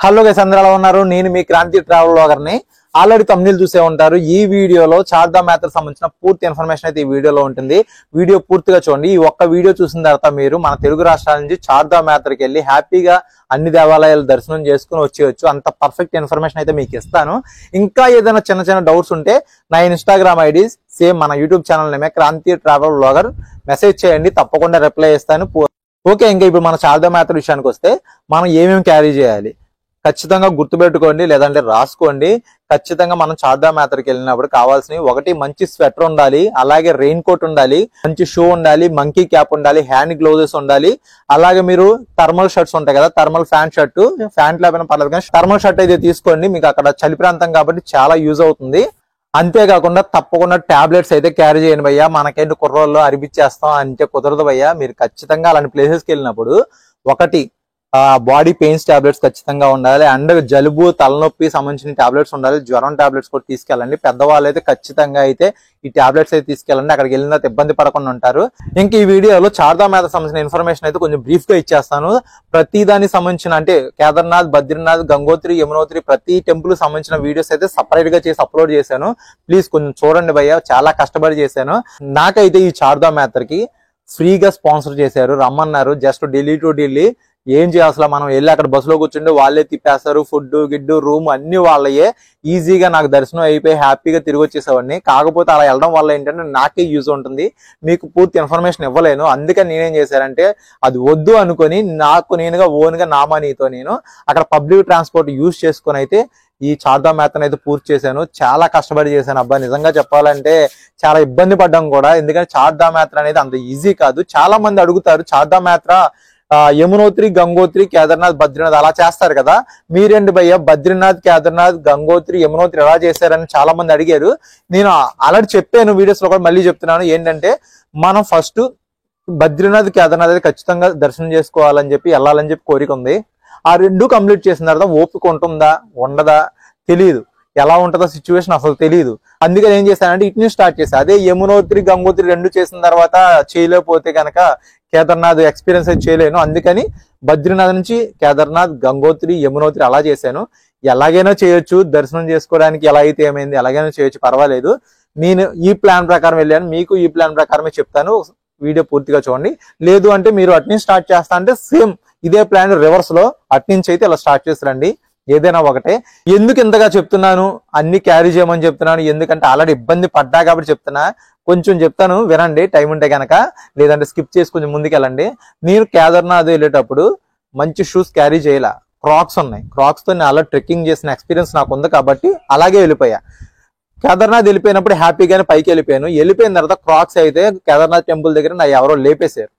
Hello guys, అందరూ ఎలా ఉన్నారు? నేను మీ క్రాంతి ట్రావెల్ బ్లాగర్ ని. ఆల్రెడీ తమ్ముళ్ళు చూసే ఉంటారు. ఈ వీడియోలో చార్ధామ్ యాత్ర సంబంధించిన పూర్తి ఇన్ఫర్మేషన్ అయితే ఈ వీడియోలో ఉంటుంది. వీడియో పూర్తిగా చూడండి. ఈ ఒక్క వీడియో చూసిన తర్వాత మీరు మన తెలుగు రాష్ట్రాల నుంచి చార్ధామ్ యాత్రకి వెళ్ళి హ్యాపీగా అన్ని దేవాలయాలు దర్శనం చేసుకుని వచ్చేయచ్చు. అంత పర్ఫెక్ట్ ఇన్ఫర్మేషన్ అయితే మీకు ఇస్తాను. ఇంకా ఏదైనా చిన్న చిన్న డౌట్స్ ఉంటే నా ఇన్స్టాగ్రామ్ ఐడీస్ సేమ్ మన యూట్యూబ్ ఛానల్ నేమే క్రాంతి ట్రావెల్ బ్లాగర్, మెసేజ్ చేయండి, తప్పకుండా రిప్లై ఇస్తాను. ఓకే, ఇంకా ఇప్పుడు మన చార్ధామ్ యాత్ర విషయానికి వస్తే మనం ఏమేమి క్యారీ చేయాలి ఖచ్చితంగా గుర్తుపెట్టుకోండి, లేదంటే రాసుకోండి. ఖచ్చితంగా మనం చార్ధామ్ యాత్రకి వెళ్ళినప్పుడు కావాల్సినవి ఒకటి మంచి స్వెటర్ ఉండాలి, అలాగే రెయిన్ కోట్ ఉండాలి, మంచి షూ ఉండాలి, మంకీ క్యాప్ ఉండాలి, హ్యాండ్ గ్లౌజెస్ ఉండాలి. అలాగే మీరు థర్మల్ షర్ట్స్ ఉంటాయి కదా, థర్మల్ ప్యాంట్ లేకపోయినా పర్లేదు కానీ థర్మల్ షర్ట్ అయితే తీసుకోండి. మీకు అక్కడ చలి ప్రాంతం కాబట్టి చాలా యూజ్ అవుతుంది. అంతేకాకుండా తప్పకుండా టాబ్లెట్స్ అయితే క్యారీ చేయండి భయ్యా. మనకేంటి కుర్రోళ్ళు అరిపిచ్చేస్తాం అంటే కుదరదు భయ్యా. మీరు ఖచ్చితంగా అలాంటి ప్లేసెస్కి వెళ్ళినప్పుడు ఒకటి బాడీ పెయిన్స్ టాబ్లెట్స్ ఖచ్చితంగా ఉండాలి, అండ్ జలుబు తలనొప్పి సంబంధించిన టాబ్లెట్స్ ఉండాలి, జ్వరం టాబ్లెట్స్ కూడా తీసుకెళ్ళండి. పెద్దవాళ్ళు అయితే ఖచ్చితంగా అయితే ఈ టాబ్లెట్స్ అయితే తీసుకెళ్ళండి, అక్కడికి వెళ్ళిన ఇబ్బంది పడకుండా ఉంటారు. ఇంక ఈ వీడియోలో చార్ధామ్ యాత్ర సంబంధించిన ఇన్ఫర్మేషన్ అయితే కొంచెం బ్రీఫ్ గా ఇచ్చేస్తాను. ప్రతి దానికి సంబంధించిన అంటే కేదార్నాథ్, బద్రీనాథ్, గంగోత్రి, యమునోత్రి ప్రతి టెంపుల్ సంబంధించిన వీడియోస్ అయితే సపరేట్ గా చేసి అప్లోడ్ చేశాను. ప్లీజ్ కొంచెం చూడండి భయ్య, చాలా కష్టపడి చేశాను. నాకైతే ఈ చార్ధామ్ యాత్రకి ఫ్రీగా స్పాన్సర్ చేశారు, రమ్మన్నారు. జస్ట్ ఢిల్లీ టు ఢిల్లీ ఏం చేయాలి, మనం వెళ్ళి అక్కడ బస్సులో కూర్చుంటే వాళ్ళే తిప్పేస్తారు. ఫుడ్ గిడ్డు రూమ్ అన్ని వాళ్ళయే. ఈజీగా నాకు దర్శనం అయిపోయి హ్యాపీగా తిరిగి వచ్చేసేవాడిని. కాకపోతే అలా వెళ్ళడం వల్ల ఏంటంటే నాకే యూజ్ ఉంటుంది, మీకు పూర్తి ఇన్ఫర్మేషన్ ఇవ్వలేను. అందుకని నేనేం చేశానంటే అది వద్దు అనుకొని నాకు నేనుగా ఓన్గా నా మనీతో నేను అక్కడ పబ్లిక్ ట్రాన్స్పోర్ట్ యూజ్ చేసుకొని అయితే ఈ చార్ధామ్ యాత్రను అయితే పూర్తి చేశాను. చాలా కష్టపడి చేశాను అబ్బా. నిజంగా చెప్పాలంటే చాలా ఇబ్బంది పడ్డాం కూడా, ఎందుకంటే చార్ధామ్ యాత్ర అనేది అంత ఈజీ కాదు. చాలా మంది అడుగుతారు చార్ధామ్ యాత్ర యమునోత్రి, గంగోత్రి, కేదార్నాథ్, బద్రీనాథ్ అలా చేస్తారు కదా, మీరేంటి భయ్య బద్రీనాథ్, కేదార్నాథ్, గంగోత్రి, యమునోత్రి ఎలా చేశారని చాలా మంది అడిగారు. నేను ఆల్రెడీ చెప్పాను వీడియోస్ లో కూడా, మళ్ళీ చెప్తున్నాను. ఏంటంటే మనం ఫస్ట్ బద్రీనాథ్, కేదార్నాథ్ అయితే ఖచ్చితంగా దర్శనం చేసుకోవాలని చెప్పి వెళ్ళాలని చెప్పి కోరిక ఉంది. ఆ రెండు కంప్లీట్ చేసిన తర్వాత ఓపిక ఉంటుందా ఉండదా తెలియదు, ఎలా ఉంటుందో సిచ్యువేషన్ అసలు తెలియదు. అందుకని ఏం చేశానంటే ఇటు నుంచి స్టార్ట్ చేశాను. అదే యమునోత్రి, గంగోత్రి రెండు చేసిన తర్వాత చేయలేకపోతే కనుక కేదార్నాథ్ ఎక్స్పీరియన్స్ అయితే చేయలేను. అందుకని బద్రీనాథ్ నుంచి కేదార్నాథ్, గంగోత్రి, యమునోత్రి అలా చేశాను. ఎలాగైనా చేయొచ్చు, దర్శనం చేసుకోవడానికి ఎలా అయితే ఏమైంది ఎలాగైనా చేయొచ్చు, పర్వాలేదు. నేను ఈ ప్లాన్ ప్రకారం వెళ్ళాను, మీకు ఈ ప్లాన్ ప్రకారమే చెప్తాను. వీడియో పూర్తిగా చూడండి. లేదు అంటే మీరు అట్నుంచి స్టార్ట్ చేస్తా అంటే సేమ్ ఇదే ప్లాన్ రివర్స్ లో అట్నుంచి అయితే ఇలా స్టార్ట్ చేసిరండి. ఏదైనా ఒకటే. ఎందుకు ఇంతగా చెప్తున్నాను, అన్ని క్యారీ చేయమని చెప్తున్నాను, ఎందుకంటే ఆల్రెడీ ఇబ్బంది పడ్డా కాబట్టి చెప్తున్నా. కొంచెం చెప్తాను వినండి టైం ఉంటే కనుక, లేదంటే స్కిప్ చేసి కొంచెం ముందుకెళ్ళండి. నేను కేదార్నాథ్ వెళ్ళేటప్పుడు మంచి షూస్ క్యారీ చేయాల, క్రాక్స్ ఉన్నాయి. క్రాక్స్ తో నేను అలా ట్రెక్కింగ్ చేసిన ఎక్స్పీరియన్స్ నాకు ఉంది కాబట్టి అలాగే వెళ్ళిపోయా. కేదార్నాథ్ వెళ్ళిపోయినప్పుడు హ్యాపీగానే పైకి వెళ్ళిపోయాను. వెళ్ళిపోయిన తర్వాత క్రాక్స్ అయితే కేదార్నాథ్ టెంపుల్ దగ్గర నా ఎవరో లేపేశారు,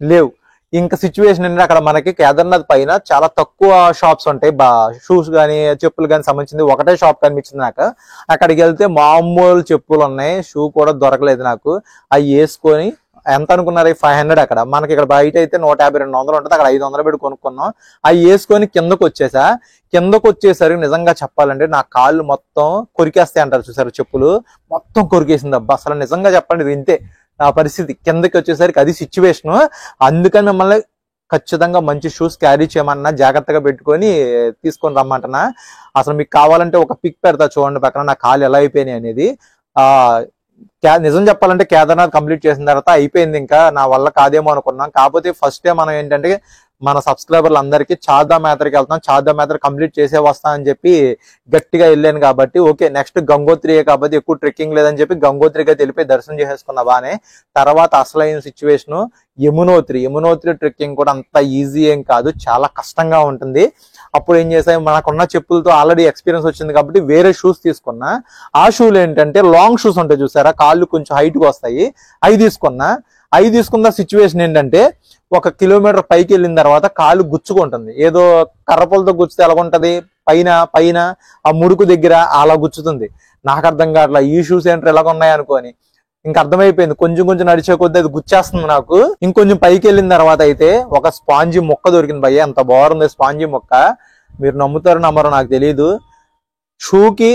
లేవు. ఇంకా సిచ్యువేషన్ ఏంటంటే అక్కడ మనకి కేదార్నాథ్ పైన చాలా తక్కువ షాప్స్ ఉంటాయి, షూస్ కానీ చెప్పులు కానీ సంబంధించింది ఒకటే షాప్ కనిపించింది నాకు. అక్కడికి వెళ్తే మామూలు చెప్పులు ఉన్నాయి, షూ కూడా దొరకలేదు నాకు. అవి వేసుకొని ఎంత అనుకున్నారు 500, అక్కడ మనకి ఇక్కడ బయట అయితే 150-200 ఉంటుంది, అక్కడ 500 పెట్టి కొనుక్కున్నాం. అవి వేసుకొని కిందకు వచ్చేసా. కిందకు వచ్చేసరికి నిజంగా చెప్పాలంటే నా కాళ్ళు మొత్తం కొరికేస్తాయి అంటారు చూసారు, చెప్పులు మొత్తం కొరికేసింది అబ్బా. అసలు నిజంగా చెప్పండి ఇది ఇంతే ఆ పరిస్థితి. కిందకి వచ్చేసరికి అది సిచ్యువేషన్. అందుకని మిమ్మల్ని ఖచ్చితంగా మంచి షూస్ క్యారీ చేయమన్నా, జాగ్రత్తగా పెట్టుకొని తీసుకొని రమ్మంటున్నా. అసలు మీకు కావాలంటే ఒక పిక్ పెడతా చూడండి పక్కన, నా కాలు ఎలా అయిపోయినాయి అనేది. నిజం చెప్పాలంటే కేదార్నాథ్ కంప్లీట్ చేసిన తర్వాత అయిపోయింది, ఇంకా నా వల్ల కాదేమో అనుకున్నాం. కాకపోతే ఫస్ట్ డే మనం ఏంటంటే మన సబ్స్క్రైబర్లు అందరికీ చార్ధామ్ యాత్రకి వెళ్తాం, చార్ధామ్ యాత్ర కంప్లీట్ చేసే వస్తా అని చెప్పి గట్టిగా వెళ్ళాను కాబట్టి ఓకే. నెక్స్ట్ గంగోత్రియే కాబట్టి ఎక్కువ ట్రెక్కింగ్ లేదని చెప్పి గంగోత్రికి వెళ్ళిపోయి దర్శనం చేసేసుకున్నా బానే. తర్వాత అసలైన సిచ్యువేషన్ యమునోత్రి ట్రెక్కింగ్ కూడా అంత ఈజీ ఏం కాదు, చాలా కష్టంగా ఉంటుంది. అప్పుడు ఏం చేసాయి, మనకున్న చెప్పులతో ఆల్రెడీ ఎక్స్పీరియన్స్ వచ్చింది కాబట్టి వేరే షూస్ తీసుకున్నా. ఆ షూలు ఏంటంటే లాంగ్ షూస్ ఉంటాయి చూసారా, కాళ్ళు కొంచెం హైట్గా వస్తాయి, అవి తీసుకున్నా. అవి తీసుకున్న సిచ్యువేషన్ ఏంటంటే 1 కిలోమీటర్ పైకి వెళ్ళిన తర్వాత కాలు గుచ్చుకుంటుంది. ఏదో కర్రపులతో గుచ్చితే ఎలాగుంటది, పైన ఆ ముడుకు దగ్గర అలా గుచ్చుతుంది. నాకు అర్థం కావట్లా ఈ షూస్ ఏంటో ఎలాగ ఉన్నాయి అనుకోని. ఇంకా అర్థమైపోయింది, కొంచెం కొంచెం నడిచే కొద్దీ అది గుచ్చేస్తుంది నాకు. ఇంకొంచెం పైకి వెళ్ళిన తర్వాత అయితే ఒక స్పాంజీ మొక్క దొరికింది భయ్య, ఎంత బాగుంది స్పాంజీ మొక్క. మీరు నమ్ముతారో నమ్మరో నాకు తెలియదు. షూకి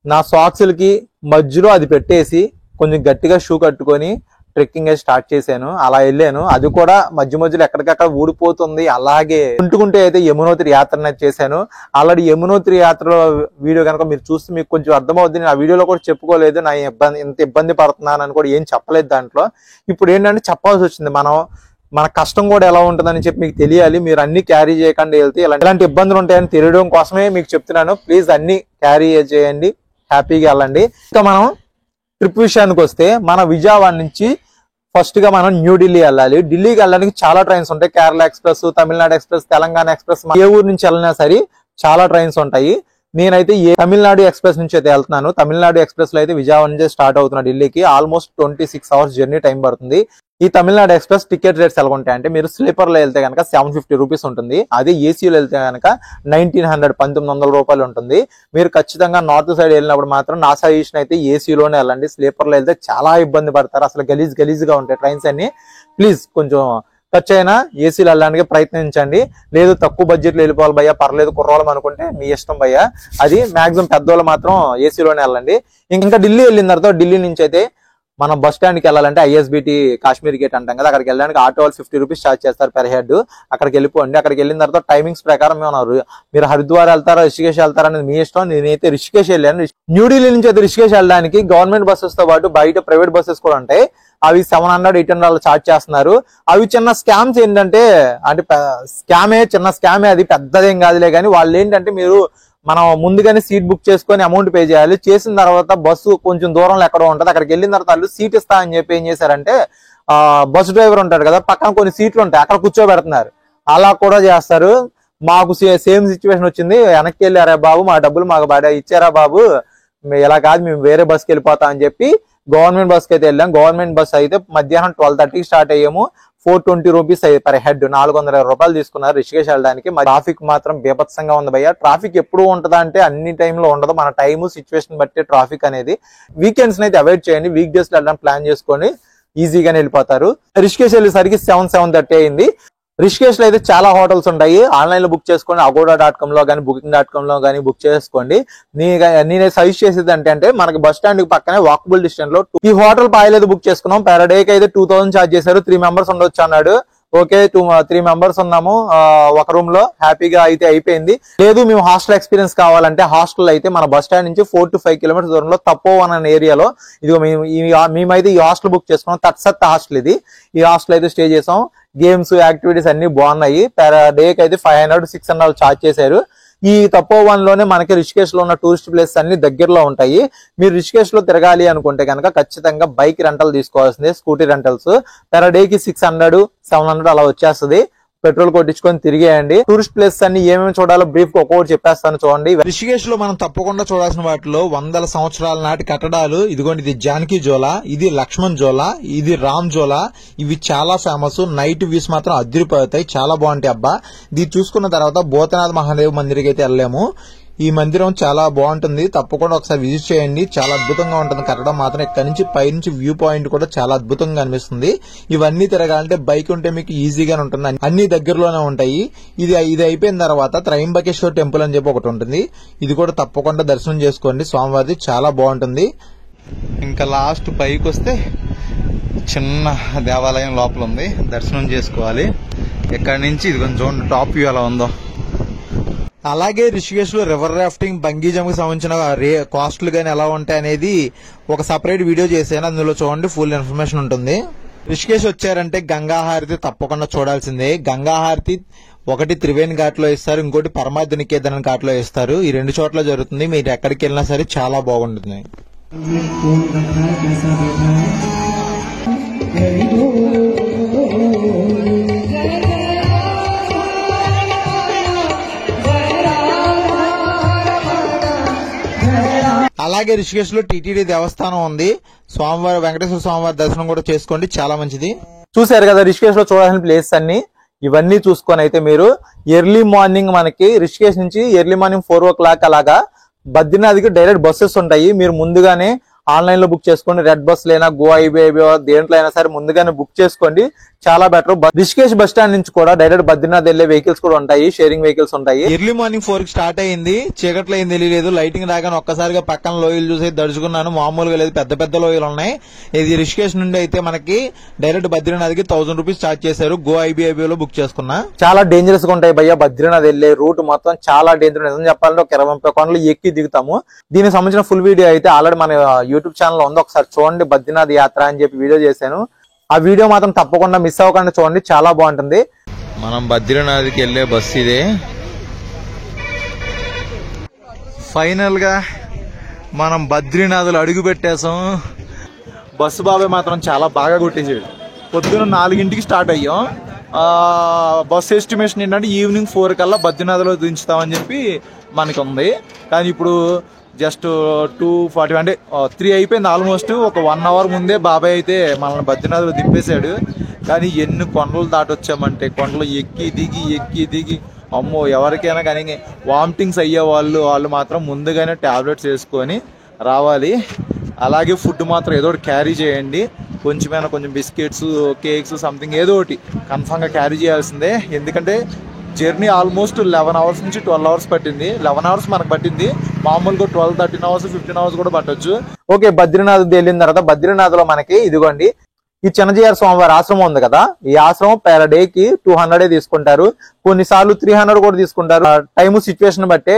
నా సాక్స్లకి మధ్యలో అది పెట్టేసి కొంచెం గట్టిగా షూ కట్టుకొని ట్రెక్కింగ్ అయితే స్టార్ట్ చేశాను. అలా వెళ్ళాను, అది కూడా మధ్య మధ్యలో ఎక్కడికక్కడ ఊడిపోతుంది. అలాగే కుంటుకుంటే అయితే యమునోత్రి యాత్ర చేశాను. ఆల్రెడీ యమునోత్రి యాత్ర వీడియో కనుక మీరు చూస్తే మీకు కొంచెం అర్థమవుతుంది. నేను ఆ వీడియోలో కూడా చెప్పుకోలేదు నా ఇంత ఇబ్బంది పడుతున్నాను అని కూడా ఏం చెప్పలేదు దాంట్లో. ఇప్పుడు ఏంటంటే చెప్పాల్సి వచ్చింది. మన కష్టం కూడా ఎలా ఉంటుందని చెప్పి మీకు తెలియాలి. మీరు అన్ని క్యారీ చేయకుండా వెళ్తే ఇలాంటి ఇబ్బందులు ఉంటాయని తెలియడం కోసమే మీకు చెప్తున్నాను. ప్లీజ్ అన్ని క్యారీ చేయండి, హ్యాపీగా వెళ్ళండి. ఇంకా మనం ట్రిప్ విషయానికి వస్తే మన విజయవాడ నుంచి ఫస్ట్ గా మనం న్యూఢిల్లీ వెళ్ళాలి. ఢిల్లీకి వెళ్ళడానికి చాలా ట్రైన్స్ ఉంటాయి. Kerala express, Tamil Nadu express, Telangana express, ఏ ఊరు నుంచి వెళ్ళినా సరే చాలా ట్రైన్స్ ఉంటాయి. నేనైతే తమిళనాడు ఎక్స్ప్రెస్ నుంచి అయితే వెళ్తున్నాను. తమిళనాడు ఎక్స్ప్రెస్ లో అయితే విజయవాడ నుంచి స్టార్ట్ అవుతున్నా ఢిల్లీకి. ఆల్మోస్ట్ 26 hours జర్నీ టైం పడుతుంది. ఈ తమిళనాడు ఎక్స్ప్రెస్ టికెట్ రేట్స్ ఎలా ఉంటాయి అంటే, మీరు స్లీపర్ లో వెళ్తే కనుక 750 రూపీస్ ఉంటుంది. అదే ఏసీలో వెళ్తే కనుక 1900 రూపాయలు ఉంటుంది. మీరు ఖచ్చితంగా నార్త్ సైడ్ వెళ్ళినప్పుడు మాత్రం నా సజెషన్ అయితే ఏసీలోనే వెళ్ళండి. స్లీపర్ లో వెళ్తే చాలా ఇబ్బంది పడతారు. అసలు గలీజ్గా ఉంటాయి ట్రైన్స్ అన్ని. ప్లీజ్ కొంచెం ఖర్చు అయినా ఏసీలో వెళ్ళడానికి ప్రయత్నించండి. లేదు తక్కువ బడ్జెట్ లో వెళ్ళిపోవాలి భయ్యా, పర్లేదు కుర్రోళ్ళం అనుకుంటే మీ ఇష్టం భయ్యా. అది మాక్సిమం పెద్దోళ్ళు మాత్రం ఏసీలోనే వెళ్ళండి. ఇంకా ఢిల్లీ వెళ్ళిన తర్వాత ఢిల్లీ నుంచి అయితే మనం బస్ స్టాండ్ కి వెళ్ళాలంటే ఐఎస్బిటి కాశ్మీర్ గేట్ అంటాం కదా, అక్కడికి వెళ్ళడానికి ఆటో వాళ్ళు 50 రూపీస్ ఛార్జ్ చేస్తారు పెర్ హెడ్. అక్కడికి వెళ్ళిపోండి. అక్కడికి వెళ్ళిన తర్వాత టైమింగ్స్ ప్రకారం మీరు హరిద్వార్ వెళ్తారా, రిషికేష్ వెళ్తారా అనేది మీ ఇష్టం. నేనైతే రిషికేష్ వెళ్ళాను. న్యూఢిల్లీ నుంచి అయితే రిషికేష్ వెళ్ళడానికి గవర్నమెంట్ బస్సెస్ తో పాటు బయట ప్రైవేట్ బస్సెస్ కూడా ఉంటాయి. అవి 700-800 ఛార్జ్ చేస్తున్నారు. అవి చిన్న స్కామ్స్ ఏంటంటే, చిన్న స్కామే, అది పెద్దదేం కాదులే. కానీ వాళ్ళు ఏంటంటే, మనం ముందుగానే సీట్ బుక్ చేసుకొని అమౌంట్ పే చేయాలి. చేసిన తర్వాత బస్సు కొంచెం దూరంలో ఎక్కడో ఉంటది. అక్కడికి వెళ్ళిన తర్వాత వాళ్ళు సీట్ ఇస్తా అని చెప్పి ఏం చేశారంటే, బస్ డ్రైవర్ ఉంటాడు కదా, పక్కన కొన్ని సీట్లు ఉంటాయి, అక్కడ కూర్చోబెడుతున్నారు. అలా కూడా చేస్తారు. మాకు సేమ్ సిచ్యువేషన్ వచ్చింది. వెనక్కి వెళ్ళారా బాబు, మా డబ్బులు మాకు బాగా ఇచ్చారా బాబు, ఇలా కాదు మేము వేరే బస్కి వెళ్ళిపోతాం అని చెప్పి గవర్నమెంట్ బస్ కి అయితే వెళ్ళాం. గవర్నమెంట్ బస్ అయితే మధ్యాహ్నం 12:30కి స్టార్ట్ అయ్యాము. 420 రూపీస్ పర్ హెడ్, 420 రూపాయలు తీసుకున్నారు రిషికేష్ వెళ్ళడానికి. ట్రాఫిక్ మాత్రం బీభత్సంగా ఉంది భయ్య. ట్రాఫిక్ ఎప్పుడు ఉంటుందా అంటే అన్ని టైంలో ఉండదు. మన టైము సిచ్యువేషన్ బట్టి ట్రాఫిక్ అనేది. వీకెండ్స్ అయితే అవాయిడ్ చేయండి. వీక్ డేస్ లో వెళ్ళడానికి ప్లాన్ చేసుకొని ఈజీగానే వెళ్ళిపోతారు. రిషికేష్ వెళ్ళేసరికి 7:30 అయింది. రిషికేష్ లో అయితే చాలా హోటల్స్ ఉంటాయి. ఆన్లైన్ లో బుక్ చేసుకోండి. agoda.com లో కానీ booking.com లో కానీ బుక్ చేసుకోండి. నేను సజెస్ట్ చేసేది అంటే మనకి బస్ స్టాండ్ కి పక్కనే వాకబుల్ డిస్టెన్స్ లో ఈ హోటల్ పాయలేదు బుక్ చేసుకున్నాం. పెర్ డే కి అయితే 2000 ఛార్జ్ చేశారు. 3 మెంబర్స్ ఉండొచ్చు అన్నాడు. ఓకే, 3 మెంబర్స్ ఉన్నాము ఒక రూమ్ లో, హ్యాపీగా అయితే అయిపోయింది. లేదు మేము హాస్టల్ ఎక్స్పీరియన్స్ కావాలంటే హాస్టల్ అయితే మన బస్ స్టాండ్ నుంచి 4 to 5 కిలోమీటర్స్ దూరంలో తపోవన్ అనే ఏరియాలో ఇదిగో మేమైతే ఈ హాస్టల్ బుక్ చేసుకున్నాం. తత్సత్ హాస్టల్ ఇది. ఈ హాస్టల్ అయితే స్టే చేసాం. గేమ్స్, యాక్టివిటీస్ అన్ని బాగున్నాయి. పెర్ డేకి అయితే 500-600 ఛార్జ్ చేశారు. ఈ తపోవన్ లోనే మనకి రిషికేష్ లో ఉన్న టూరిస్ట్ ప్లేసెస్ అన్ని దగ్గరలో ఉంటాయి. మీరు రిషికేష్ లో తిరగాలి అనుకుంటే కనుక ఖచ్చితంగా బైక్ రెంటల్ తీసుకోవాల్సిందే, స్కూటీ రెంటల్స్. పెర్ డేకి 600-700 అలా వచ్చేస్తుంది. పెట్రోల్ కొట్టించుకొని తిరిగేయండి. టూరిస్ట్ ప్లేసెస్ అన్ని ఏమేమి చూడాలో బ్రీఫ్ గా ఒక్కొక్కటి చెప్పేస్తాను చూడండి. రిషికేష్ లో మనం తప్పకుండా చూడాల్సిన వాటిలో 100 సంవత్సరాల నాటి కట్టడాలు. ఇదిగోండి, ఇది జానకి జోలా, ఇది లక్ష్మణ్ జోలా, ఇది రామ్ జోలా. ఇవి చాలా ఫేమస్. నైట్ వ్యూస్ మాత్రం అదిరిపోతాయి, చాలా బాగుంటాయి అబ్బా. ఇది చూసుకున్న తర్వాత భూతనాథ్ మహాదేవ్ మందిర్కి అయితే వెళ్ళాము. ఈ మందిరం చాలా బాగుంటుంది, తప్పకుండా ఒకసారి విజిట్ చేయండి. చాలా అద్భుతంగా ఉంటుంది కట్టడం మాత్రం. ఇక్కడ నుంచి పైనుంచి వ్యూ పాయింట్ కూడా చాలా అద్భుతంగా అనిపిస్తుంది. ఇవన్నీ తిరగాలంటే బైక్ ఉంటే మీకు ఈజీగానే ఉంటుంది. అన్ని దగ్గరలోనే ఉంటాయి. ఇది అయిపోయిన తర్వాత త్రయంబకేశ్వర్ టెంపుల్ అని చెప్పి ఒకటి ఉంటుంది. ఇది కూడా తప్పకుండా దర్శనం చేసుకోండి స్వామివారిది, చాలా బాగుంటుంది. ఇంకా లాస్ట్ పైకి వస్తే చిన్న దేవాలయం లోపల ఉంది, దర్శనం చేసుకోవాలి. ఇక్కడ నుంచి ఇది కొంచెం టాప్ వ్యూ ఎలా ఉందో. అలాగే రిషికేష్ లో రివర్ రాఫ్టింగ్, బంగీ జంప్ కి సంబంధించిన కాస్ట్లు గానీ ఎలా ఉంటాయి అనేది ఒక సపరేట్ వీడియో చేశాను, అందులో చూడండి, ఫుల్ ఇన్ఫర్మేషన్ ఉంటుంది. రిషికేష్ వచ్చారంటే గంగా హారతి తప్పకుండా చూడాల్సిందే. గంగా హారతి ఒకటి త్రివేణి ఘాట్ లో ఇస్తారు, ఇంకోటి పరమార్థ నికేతన్ ఘాట్ లో ఇస్తారు. ఈ 2 చోట్ల జరుగుతుంది. మీరు ఎక్కడికి వెళ్ళినా సరే చాలా బాగుంటుంది. అలాగే రిషికేష్ లో టీటీడీ దేవస్థానం ఉంది. స్వామివారి వెంకటేశ్వర స్వామివారి దర్శనం కూడా చేసుకోండి, చాలా మంచిది. చూసారు కదా రిషికేష్ లో చూడాల్సిన ప్లేస్ అన్ని. ఇవన్నీ చూసుకొని అయితే మీరు ఎర్లీ మార్నింగ్ మనకి రిషికేష్ నుంచి ఎర్లీ మార్నింగ్ 4 o'clock అలాగా బద్రీనాథ్కి డైరెక్ట్ బస్సెస్ ఉంటాయి. మీరు ముందుగానే ఆన్లైన్ లో బుక్ చేసుకోండి. రెడ్ బస్ లేనా, గో ఐబీ దేంట్లో అయినా సరే ముందుగానే బుక్ చేసుకోండి. చాలా బెటర్. రిషికేష్ బస్ స్టాండ్ నుంచి కూడా డైరెక్ట్ బద్రీనాథ్ వెళ్లే వెహికల్స్ కూడా ఉంటాయి, షేరింగ్ వెహికల్స్ ఉంటాయి. ఎర్లీ మార్నింగ్ 4 కి స్టార్ట్ అయింది. చీకట్లో ఏం తెలియలేదు. లైటింగ్ రాగానే ఒక్కసారిగా పక్కన లోయలు చూసి దడుచుకున్నాను. మామూలుగా లేదు, పెద్ద పెద్ద లోయలు ఉన్నాయి. ఇది రిషికేష్ నుండి అయితే మనకి డైరెక్ట్ బద్రీనాథ్ కి 1000 రూపీస్ చార్జ్ చేశారు. గో ఐబీఐబీలో బుక్ చేసుకున్నా. చాలా డేంజరస్ గా ఉంటాయి భయ్య. బద్రీనాథ్ వెళ్లే రూట్ మొత్తం చాలా డేంజర్. నిజం చెప్పాలంటే ఒక 20-30 కొండలు ఎక్కి దిగుతాము. దీనికి సంబంధించిన ఫుల్ వీడియో అయితే ఆల్రెడీ మన యూట్యూబ్ ఛానల్ లో ఉంది, ఒకసారి చూడండి. బద్రీనాథ్ యాత్ర అని చెప్పి వీడియో చేశాను. ఆ వీడియో మాత్రం తప్పకుండా మిస్ అవ్వకుండా చూడండి, చాలా బాగుంటుంది. మనం బద్రీనాథ్కి వెళ్లే బస్సు ఇదే. ఫైనల్ గా మనం బద్రీనాథ్లో అడుగు పెట్టేసాం. బస్సు బాబాయ్ మాత్రం చాలా బాగా కొట్టేసాడు. పొద్దున్న 4కి స్టార్ట్ అయ్యాం. బస్సు ఎస్టిమేషన్ ఏంటంటే ఈవినింగ్ 4 కల్లా బద్రీనాథ్లో దించుతామని చెప్పి మనకి ఉంది. కానీ ఇప్పుడు జస్ట్ 2:40 అంటే 3 అయిపోయింది ఆల్మోస్ట్. ఒక 1 అవర్ ముందే బాబాయ్ అయితే మనల్ని బద్రీనాథ్లో దింపేశాడు. కానీ ఎన్ని కొండలు దాటొచ్చామంటే, కొండలు ఎక్కి దిగి అమ్మో, ఎవరికైనా కానీ వామిటింగ్స్ అయ్యే వాళ్ళు మాత్రం ముందుగానే టాబ్లెట్స్ వేసుకొని రావాలి. అలాగే ఫుడ్ మాత్రం ఏదో ఒకటి క్యారీ చేయండి. కొంచెం బిస్కెట్స్, కేక్స్, సంథింగ్ ఏదో ఒకటి కన్ఫామ్గా క్యారీ చేయాల్సిందే. ఎందుకంటే జర్నీ ఆల్మోస్ట్ 11 అవర్స్ నుంచి 12 అవర్స్ పట్టింది. 11 అవర్స్ మనకు పట్టింది. మామూలుగా 12-13 అవర్స్ 15 అవర్స్ కూడా పట్టొచ్చు. ఓకే, బద్రీనాథ్ వెళ్ళిన తర్వాత బద్రీనాథ్ లో మనకి ఇదిగోండి ఈ చిన్నజీఆర్ స్వామివారి ఆశ్రమం ఉంది కదా, ఈ ఆశ్రమం పర్ డే కి 200 తీసుకుంటారు. కొన్నిసార్లు 300 కూడా తీసుకుంటారు. టైము సిచ్యువేషన్ బట్టే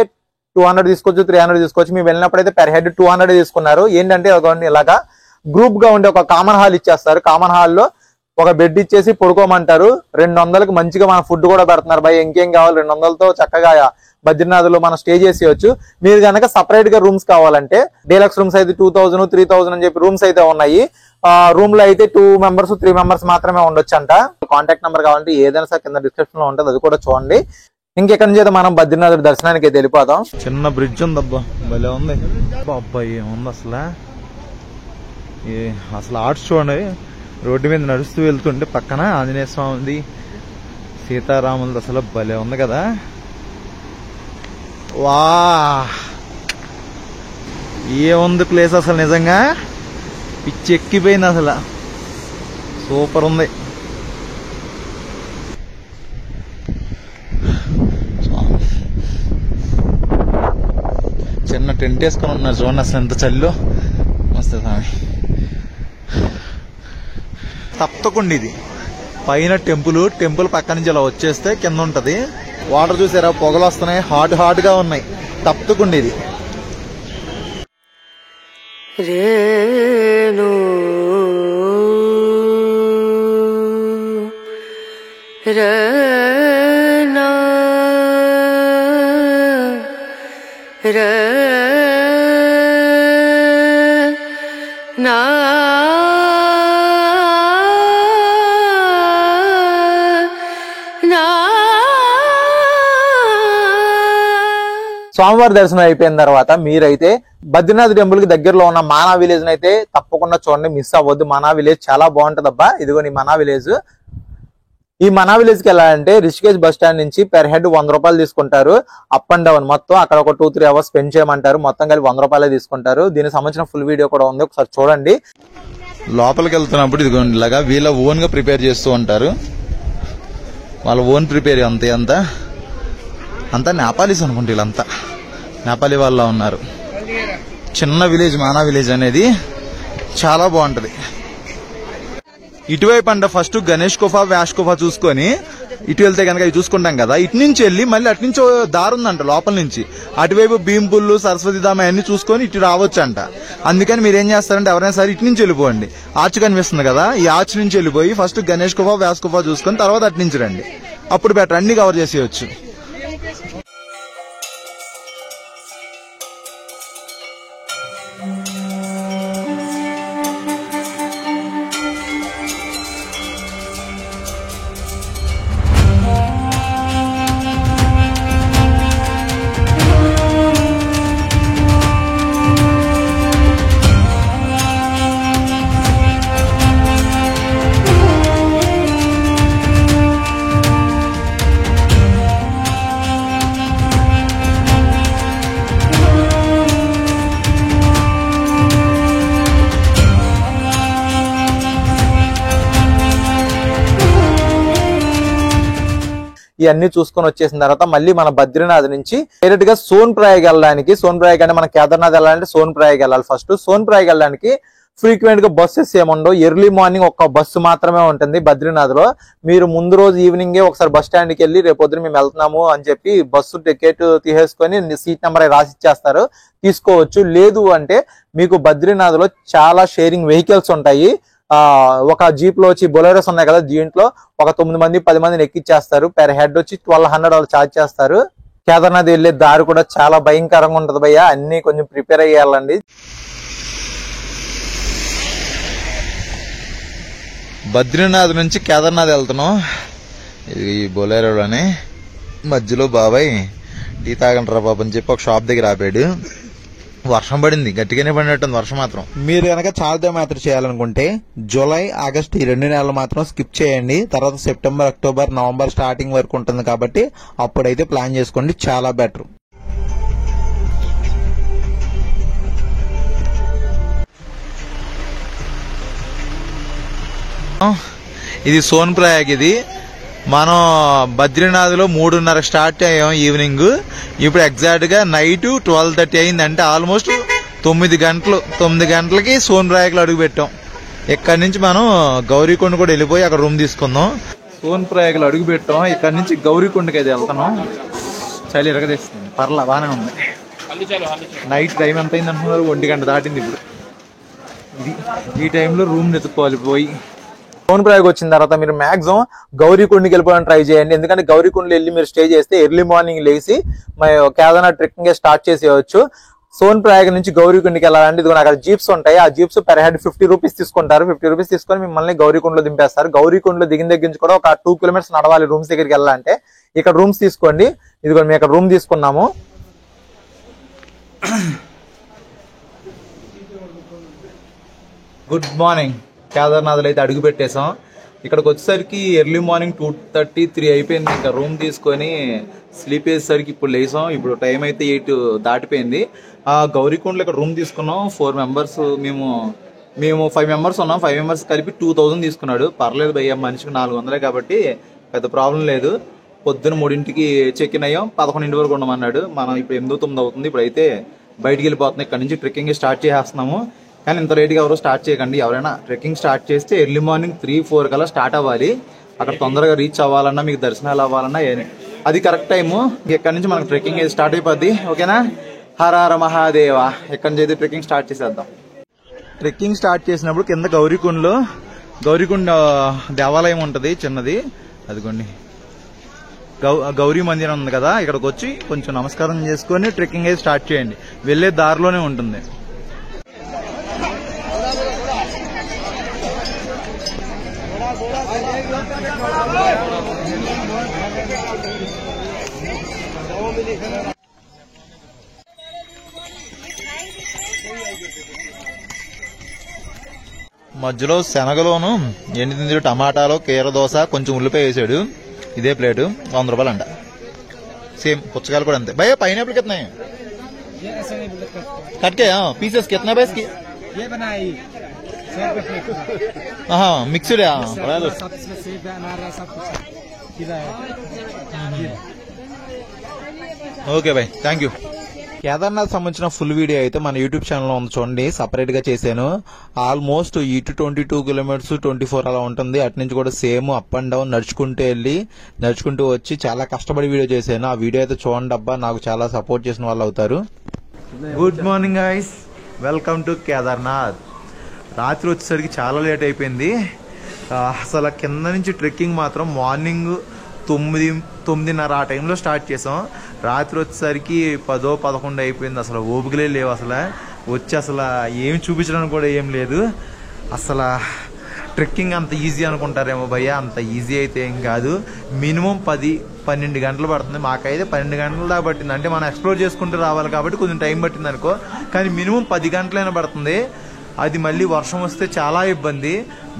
200 తీసుకోవచ్చు, 300 తీసుకోవచ్చు. మేము వెళ్ళినప్పుడైతే పెర్ హెడ్ 200 తీసుకున్నారు. ఏంటంటే ఇలాగా గ్రూప్ గా ఉండే ఒక కామన్ హాల్ ఇచ్చేస్తారు. కామన్ హాల్లో ఒక బెడ్ ఇచ్చేసి పడుకోమంటారు. 200కి మంచిగా మన ఫుడ్ కూడా పెడుతున్నారు భయ. ఇంకేం కావాలి, 200తో చక్కగా బద్రీనాథ్ లో మనం స్టే చేసేయచ్చు. మీరు కనుక సపరేట్ గా రూమ్స్ కావాలంటే డీలక్స్ రూమ్స్ అయితే 2000, 3000 అని చెప్పి రూమ్స్ అయితే ఉన్నాయి. రూమ్ లో అయితే 2 మెంబర్స్ 3 మెంబర్స్ మాత్రమే ఉండొచ్చు అంట. కాంటాక్ట్ నెంబర్ కావాలంటే ఏదైనా సరే కింద డిస్క్రిప్షన్ లో ఉంటుంది, అది కూడా చూడండి. ఇంకెక్కడి నుంచి అయితే మనం బద్రీనాథ్ దర్శనానికి అయితే వెళ్ళిపోదాం. చిన్న బ్రిడ్జ్ ఉంది అబ్బా, భలే ఉంది అబ్బాయి. ఏముంది అసలు ఆర్ట్స్ చూడండి. రోడ్డు మీద నడుస్తూ వెళ్తుంటే పక్కన ఆంజనేయ స్వామి ఉంది, సీతారాములది. అసలు భలే ఉంది కదా. వా, ఏముంది ప్లేస్ అసలు, నిజంగా పిచ్చి ఎక్కిపోయింది అసలు. సూపర్ ఉంది. చిన్న టెంట్ వేసుకొని ఉన్నారు చూడండి. అసలు ఎంత చల్లో మస్తు స్వామి. తప్పకుండా ఇది పైన టెంపుల్ పక్క నుంచి ఇలా వచ్చేస్తే కింద ఉంటది. వాటర్ చూసారా, పొగలు వస్తున్నాయి, హాట్ గా ఉన్నాయి. తప్పకుండా ఇది. రేణు రనా రనా స్వామివారి దర్శనం అయిపోయిన తర్వాత మీరైతే బద్రీనాథ్ టెంపుల్ కి దగ్గరలో ఉన్న మానా విలేజ్ అయితే తప్పకుండా చూడండి, మిస్ అవ్వద్దు. మనా విలేజ్ చాలా బాగుంటది అబ్బా. ఇదిగోని మనా విలేజ్. ఈ మనా విలేజ్ కి వెళ్ళాలంటే రిషికేష్ బస్ స్టాండ్ నుంచి పెర్ హెడ్ 100 రూపాయలు తీసుకుంటారు. అప్ అండ్ డౌన్ మొత్తం అక్కడ ఒక 2-3 అవర్స్ స్పెండ్ చేయమంటారు. మొత్తం కలిపి 100 రూపాయలే తీసుకుంటారు. దీనికి సంబంధించిన ఫుల్ వీడియో కూడా ఉంది, ఒకసారి చూడండి. లోపలికి వెళ్తున్నప్పుడు ఇదిగోండి ఇలాగా వీళ్ళ ఓన్ గా ప్రిపేర్ చేస్తూ ఉంటారు. వాళ్ళ ఓన్ ప్రిపేర్ అంతా నేపాలీస్ అనుకుంటే, వీళ్ళంతా నేపాలీ వాళ్ళ ఉన్నారు. చిన్న విలేజ్ మానా విలేజ్ అనేది చాలా బాగుంటది. ఇటువైపు అంటే ఫస్ట్ గణేష్ గుఫ, వ్యాష్ గుఫ చూసుకొని ఇటు వెళ్తే కనుక ఇవి చూసుకుంటాం కదా. ఇటు నుంచి వెళ్ళి మళ్ళీ అటు నుంచి దారి ఉందంట లోపల నుంచి. అటువైపు భీంపుల్లు, సరస్వతి ధామ అన్ని చూసుకొని ఇటు రావచ్చు అంట. అందుకని మీరు ఏం చేస్తారంటే ఎవరైనా సరే ఇటు నుంచి వెళ్ళిపోండి. ఆర్చ్ కనిపిస్తుంది కదా, ఈ ఆర్చ్ నుంచి వెళ్ళిపోయి ఫస్ట్ గణేష్ గుఫ, వ్యాష్ గుఫ చూసుకొని తర్వాత అటు నుంచి రండి. అప్పుడు బెటర్, అన్ని కవర్ చేసేయచ్చు. ఇవన్నీ చూసుకొని వచ్చేసిన తర్వాత మళ్ళీ మన బద్రీనాథ్ నుంచి డైరెక్ట్ గా సోన్ప్రయాగ్ వెళ్ళడానికి, సోన్ప్రయాగ్ అంటే మన కేదార్నాథ్ వెళ్ళాలంటే సోన్ప్రయాగ్ వెళ్ళాలి. ఫస్ట్ సోన్ప్రయాగ్ వెళ్ళడానికి ఫ్రీక్వెంట్ గా బస్సెస్ ఏముండవు, ఎర్లీ మార్నింగ్ ఒక్క బస్సు మాత్రమే ఉంటుంది బద్రీనాథ్ లో. మీరు ముందు రోజు ఈవినింగే ఒకసారి బస్ స్టాండ్ కి వెళ్ళి రేపు పొద్దున మేము వెళ్తున్నాము అని చెప్పి బస్సు టికెట్ తీసేసుకొని సీట్ నెంబర్ రాసి ఇచ్చేస్తారు, తీసుకోవచ్చు. లేదు అంటే మీకు బద్రీనాథ్ లో చాలా షేరింగ్ వెహికల్స్ ఉంటాయి. ఒక జీప్ లో వచ్చి బొలెరోస్ ఉన్నాయి కదా, దీంట్లో ఒక 9 మంది 10 మందిని ఎక్కిచ్చేస్తారు. పెర్ హెడ్ వచ్చి 1200 ఛార్జ్ చేస్తారు. కేదార్నాథ్ వెళ్లే దారి కూడా చాలా భయంకరంగా ఉంటది భయ్య, అన్ని కొంచెం ప్రిపేర్ అయ్యాలండి. బద్రీనాథ్ నుంచి కేదార్నాథ్ వెళ్తున్నాం. ఇది ఈ బొలెరోలోనే. మధ్యలో బాబాయ్ టీ తాగంటారా బాబు అని చెప్పి ఒక షాప్ దగ్గర ఆపాడు. వర్షం పడింది, గట్టిగానే పడినట్టుంది వర్షం మాత్రం. మీరు కనుక చార్ధామ్ యాత్ర చేయాలనుకుంటే జూలై ఆగస్ట్ ఈ 2 నెలలు మాత్రం స్కిప్ చేయండి. తర్వాత సెప్టెంబర్ అక్టోబర్ నవంబర్ స్టార్టింగ్ వరకు ఉంటుంది కాబట్టి అప్పుడైతే ప్లాన్ చేసుకోండి, చాలా బెటర్. ఇది సోన్ప్రయాగ్. ఇది మనం బద్రీనాథ్ లో 3:30 స్టార్ట్ అయ్యాం ఈవినింగ్. ఇప్పుడు ఎగ్జాక్ట్ గా నైట్ 12:30 అయింది, అంటే ఆల్మోస్ట్ 9 గంటలు. 9 గంటలకి సోన్ప్రయాగ్ లో అడుగు పెట్టాం. ఇక్కడ నుంచి మనం గౌరీకొండ కూడా వెళ్ళిపోయి అక్కడ రూమ్ తీసుకుందాం. సోన్ప్రయాగ్ లో అడుగు పెట్టాం, ఇక్కడ నుంచి గౌరీకొండకి అయితే వెళ్తున్నాం. చలి ఎరగదీస్తుంది, పర్లా బాగానే ఉంది. నైట్ టైం ఎంత అయింది అంటున్నారు, 1 గంట దాటింది. ఇప్పుడు ఈ టైంలో రూమ్ ఎత్తుకోవాలి పోయి. సోన్ప్రయాగ్ వచ్చిన తర్వాత మీరు మాక్సిమం గౌరీకొండకి వెళ్ళిపోవడానికి ట్రై చేయండి. ఎందుకంటే గౌరీకొండలో వెళ్ళి మీరు స్టే చేస్తే ఎర్లీ మార్నింగ్ లేచి కేదార్నాథ్ ట్రెక్కింగ్ స్టార్ట్ చేసేయచ్చు. సోన్ప్రయాగ్ నుంచి గౌరీకొండకి వెళ్ళాలంటే ఇదిగో అక్కడ జీప్స్ ఉంటాయి. ఆ జీప్స్ పెర్ హెడ్ 50 రూపీస్ తీసుకుంటారు. 50 రూపీస్ తీసుకొని మిమ్మల్ని గౌరీకొండలో దింపేస్తారు. గౌరీకొండలో దిగిన దగ్గర నుంచి కూడా ఒక 2 కిలోమీటర్స్ నడవాలి రూమ్స్ దగ్గరికి వెళ్ళాలంటే. ఇక్కడ రూమ్స్ తీసుకోండి. ఇదిగో మేము ఇక్కడ రూమ్ తీసుకున్నాము. Good morning. కేదార్నాథ్ లో అయితే అడుగు పెట్టేసాం. ఇక్కడికి వచ్చేసరికి ఎర్లీ మార్నింగ్ 2:30-3 అయిపోయింది. ఇంకా రూమ్ తీసుకొని స్లీప్ వేసేసరికి ఇప్పుడు లేసాం. ఇప్పుడు టైం అయితే 8 దాటిపోయింది. గౌరీకొండలో ఇక్కడ రూమ్ తీసుకున్నాం. 4 మెంబర్స్, మేము 5 మెంబర్స్ ఉన్నాం. 5 మెంబర్స్ కలిపి 2000 తీసుకున్నాడు. పర్లేదు భయ్య, మనిషికి 400 కాబట్టి పెద్ద ప్రాబ్లం లేదు. పొద్దున్న 3ంటికి చెక్ ఇన్ అయ్యాం, 11 వరకు ఉండమన్నాడు. మనం ఇప్పుడు 8-9 అవుతుంది. ఇప్పుడైతే బయటికి వెళ్ళిపోతున్నాం. ఇక్కడ నుంచి ట్రెక్కింగ్ స్టార్ట్ చేసేస్తున్నాము. కానీ ఇంత లేట్గా ఎవరు స్టార్ట్ చేయకండి. ఎవరైనా ట్రెక్కింగ్ స్టార్ట్ చేస్తే ఎర్లీ మార్నింగ్ 3-4 కల్లా స్టార్ట్ అవ్వాలి. అక్కడ తొందరగా రీచ్ అవ్వాలన్నా, మీకు దర్శనాలు అవ్వాలన్నా అది కరెక్ట్ టైము. ఇక్కడ నుంచి మనకు ట్రెక్కింగ్ స్టార్ట్ అయిపోద్ది. ఓకేనా? హర హర మహాదేవ. ఎక్కడి నుంచి అయితే ట్రెక్కింగ్ స్టార్ట్ చేసేద్దాం. ట్రెక్కింగ్ స్టార్ట్ చేసినప్పుడు కింద గౌరీకొండ దేవాలయం ఉంటుంది చిన్నది, అదిగోండి గౌరీ మందిరం ఉంది కదా. ఇక్కడికి వచ్చి కొంచెం నమస్కారం చేసుకొని ట్రెక్కింగ్ అయితే స్టార్ట్ చేయండి. వెళ్లే దారిలోనే ఉంటుంది. మధ్యలో శనగలోను ఎండి టమాటాలో కీర దోశ కొంచెం ఉల్లిపాయ వేసాడు. ఇదే ప్లేటు 100 రూపాయలు అంట. సేమ్ పుచ్చకాయలు కూడా అంతే. భయ పైనాపిల్ కిतना है? कट के पीसेस कितना है इसकी? ये बनाई मिक्सड है. Okay bye, thank you. Kedarnath సంబంధించిన ఫుల్ వీడియో అయితే మన యూట్యూబ్ ఛానల్లో ఉంది చూడండి, సపరేట్ గా చేశాను. ఆల్మోస్ట్ ఇటు 22 కిలోమీటర్స్ 24 అలా ఉంటుంది. అటు నుంచి కూడా సేమ్ అప్ అండ్ డౌన్ నడుచుకుంటూ వచ్చి చాలా కష్టపడి వీడియో చేశాను. ఆ వీడియో అయితే చూడండి అబ్బా, నాకు చాలా సపోర్ట్ చేసిన వాళ్ళు అవుతారు. Good morning guys, welcome to Kedarnath. రాత్రి వచ్చేసరికి చాలా లేట్ అయిపోయింది. అసలు కింద నుంచి ట్రెక్కింగ్ మాత్రం మార్నింగ్ 9-9:30 ఆ టైంలో స్టార్ట్ చేసాం. రాత్రి వచ్చేసరికి 10-11 అయిపోయింది. అసలు ఓపికలే లేవు. అసలు ఏమి చూపించడానికి కూడా ఏం లేదు. అసలు ట్రెక్కింగ్ అంత ఈజీ అనుకుంటారేమో భయ్య, అంత ఈజీ అయితే ఏం కాదు. మినిమం 10-12 గంటలు పడుతుంది. మాకైతే 12 గంటల దాకా పట్టింది. అంటే మనం ఎక్స్ప్లోర్ చేసుకుంటూ రావాలి కాబట్టి కొంచెం టైం పట్టింది అనుకో, కానీ మినిమం 10 గంటలైనా పడుతుంది. అది మళ్ళీ వర్షం వస్తే చాలా ఇబ్బంది.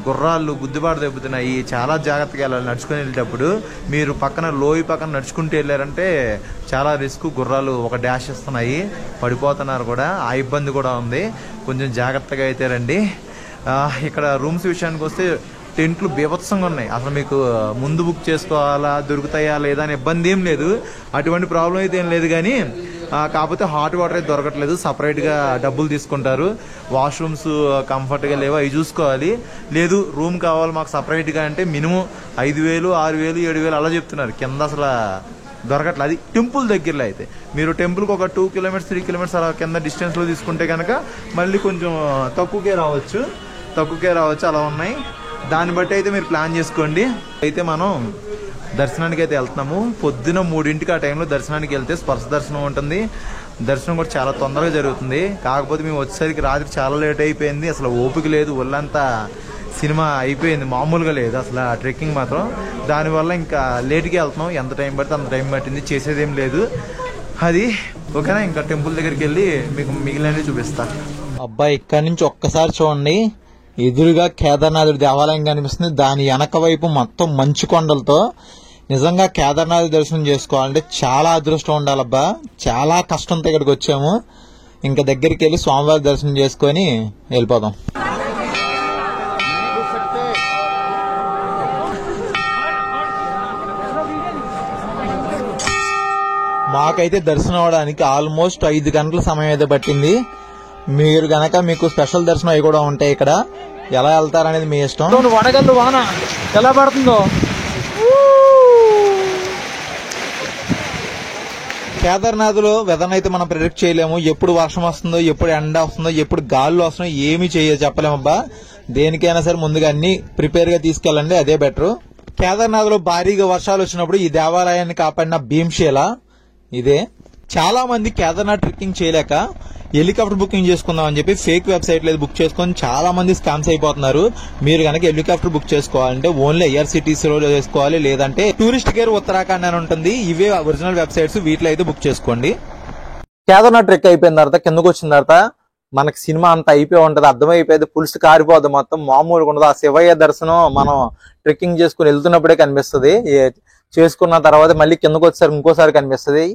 గుర్రాలు గుద్దుబాటు దెబ్బతున్నాయి. చాలా జాగ్రత్తగా వెళ్ళాలి నడుచుకుని వెళ్ళేటప్పుడు. మీరు లోయ పక్కన నడుచుకుంటూ వెళ్ళారంటే చాలా రిస్క్. గుర్రాలు ఒక డాష్ ఇస్తున్నాయి, పడిపోతున్నారు కూడా. ఆ ఇబ్బంది కూడా ఉంది. కొంచెం జాగ్రత్తగా అయితే రండి. ఇక్కడ రూమ్స్ విషయానికి వస్తే టెంట్లు బీభత్సంగా ఉన్నాయి. అసలు మీకు ముందు బుక్ చేసుకోవాలా, దొరుకుతాయా లేదా అని ఇబ్బంది ఏం లేదు, అటువంటి ప్రాబ్లం అయితే ఏం లేదు. కానీ కాకపోతే హాట్ వాటర్ అయితే దొరకట్లేదు, సపరేట్గా డబ్బులు తీసుకుంటారు. వాష్రూమ్స్ కంఫర్ట్గా లేవు, అవి చూసుకోవాలి. లేదు రూమ్ కావాలి మాకు సపరేట్గా అంటే మినిమం 5,000, 6,000, 7,000 అలా చెప్తున్నారు. కింద అసలు దొరకట్లేదు. అది టెంపుల్ దగ్గరలో అయితే. మీరు టెంపుల్కి ఒక 2 కిలోమీటర్స్ 3 కిలోమీటర్స్ అలా కింద డిస్టెన్స్లో తీసుకుంటే కనుక మళ్ళీ కొంచెం తక్కువకే రావచ్చు. అలా ఉన్నాయి. దాన్ని బట్టి అయితే మీరు ప్లాన్ చేసుకోండి. అయితే మనం దర్శనానికి అయితే వెళ్తున్నాము. పొద్దున 3ంటికి ఆ టైంలో దర్శనానికి వెళ్తే స్పర్శ దర్శనం ఉంటుంది. దర్శనం కూడా చాలా తొందరగా జరుగుతుంది. కాకపోతే మేము వచ్చేసరికి రాత్రి చాలా లేట్ అయిపోయింది. అసలు ఓపిక లేదు, ఒళ్ళంతా సినిమా అయిపోయింది, మామూలుగా లేదు అసలు ఆ ట్రెక్కింగ్ మాత్రం. దానివల్ల ఇంకా లేట్గా వెళ్తున్నాం. ఎంత టైం పడితే అంత టైం పట్టింది, చేసేదేం లేదు. అది ఓకేనా. ఇంకా టెంపుల్ దగ్గరికి వెళ్ళి మీకు మిగిలినవి చూపిస్తా. అబ్బాయి ఇక్కడ నుంచి ఒక్కసారి చూడండి, ఎదురుగా కేదార్నాథుడి దేవాలయం కనిపిస్తుంది. దాని వెనక వైపు మొత్తం మంచు కొండలతో. నిజంగా కేదార్నాథ్ దర్శనం చేసుకోవాలంటే చాలా అదృష్టం ఉండాలబ్బా. చాలా కష్టంతో ఇక్కడికి వచ్చాము. ఇంకా దగ్గరికి వెళ్ళి స్వామివారి దర్శనం చేసుకొని వెళ్ళిపోదాం. మాకైతే దర్శనం అవడానికి ఆల్మోస్ట్ 5 గంటల సమయం అయితే పట్టింది. మీరు గనక మీకు స్పెషల్ దర్శనం అవి కూడా ఉంటాయి ఇక్కడ. ఎలా వెళ్తారనేది మీ ఇష్టం. వడగల్లు వాన ఎలా పడుతుందో. కేదార్నాథ్ లో వెదర్ అయితే మనం ప్రిడిక్ట్ చేయలేము. ఎప్పుడు వర్షం వస్తుందో, ఎప్పుడు ఎండ వస్తుందో, ఎప్పుడు గాల్లో వస్తుందో ఏమీ చెప్పలేమబ్బా. దేనికైనా సరే ముందుగా అన్ని ప్రిపేర్ గా తీసుకెళ్ళండి, అదే బెటర్. కేదార్నాథ్ లో భారీగా వర్షాలు వచ్చినప్పుడు ఈ దేవాలయాన్ని కాపాడిన భీమ్శీల ఇదే. చాలా మంది కేదార్నాథ్ ట్రెక్కింగ్ చేయలేక హెలికాప్టర్ బుకింగ్ చేసుకుందాం అని చెప్పి ఫేక్ వెబ్సైట్ లేదు బుక్ చేసుకొని చాలా మంది స్కామ్స్ అయిపోతున్నారు. మీరు కనుక హెలికాప్టర్ బుక్ చేసుకోవాలంటే ఓన్లీ ఐఆర్సీటీసీలో చేసుకోవాలి, లేదంటే టూరిస్ట్ కేర్ ఉత్తరాఖండ్ అని ఉంటుంది. ఇవే ఒరిజినల్ వెబ్సైట్స్, వీటిలో అయితే బుక్ చేసుకోండి. కేదార్నాథ్ ట్రెక్ అయిపోయిన తర్వాత కిందకు వచ్చిన తర్వాత మనకి సినిమా అంతా అయిపోయి ఉంటది, అర్థమైపోయింది, పులుసు కారిపోద్ది, మొత్తం మామూలుగా ఉండదు. ఆ శివయ్య దర్శనం మనం ట్రెక్కింగ్ చేసుకుని వెళ్తున్నప్పుడే కనిపిస్తుంది. చేసుకున్న తర్వాత మళ్ళీ కిందకు వచ్చేసరికి ఇంకోసారి కనిపిస్తుంది.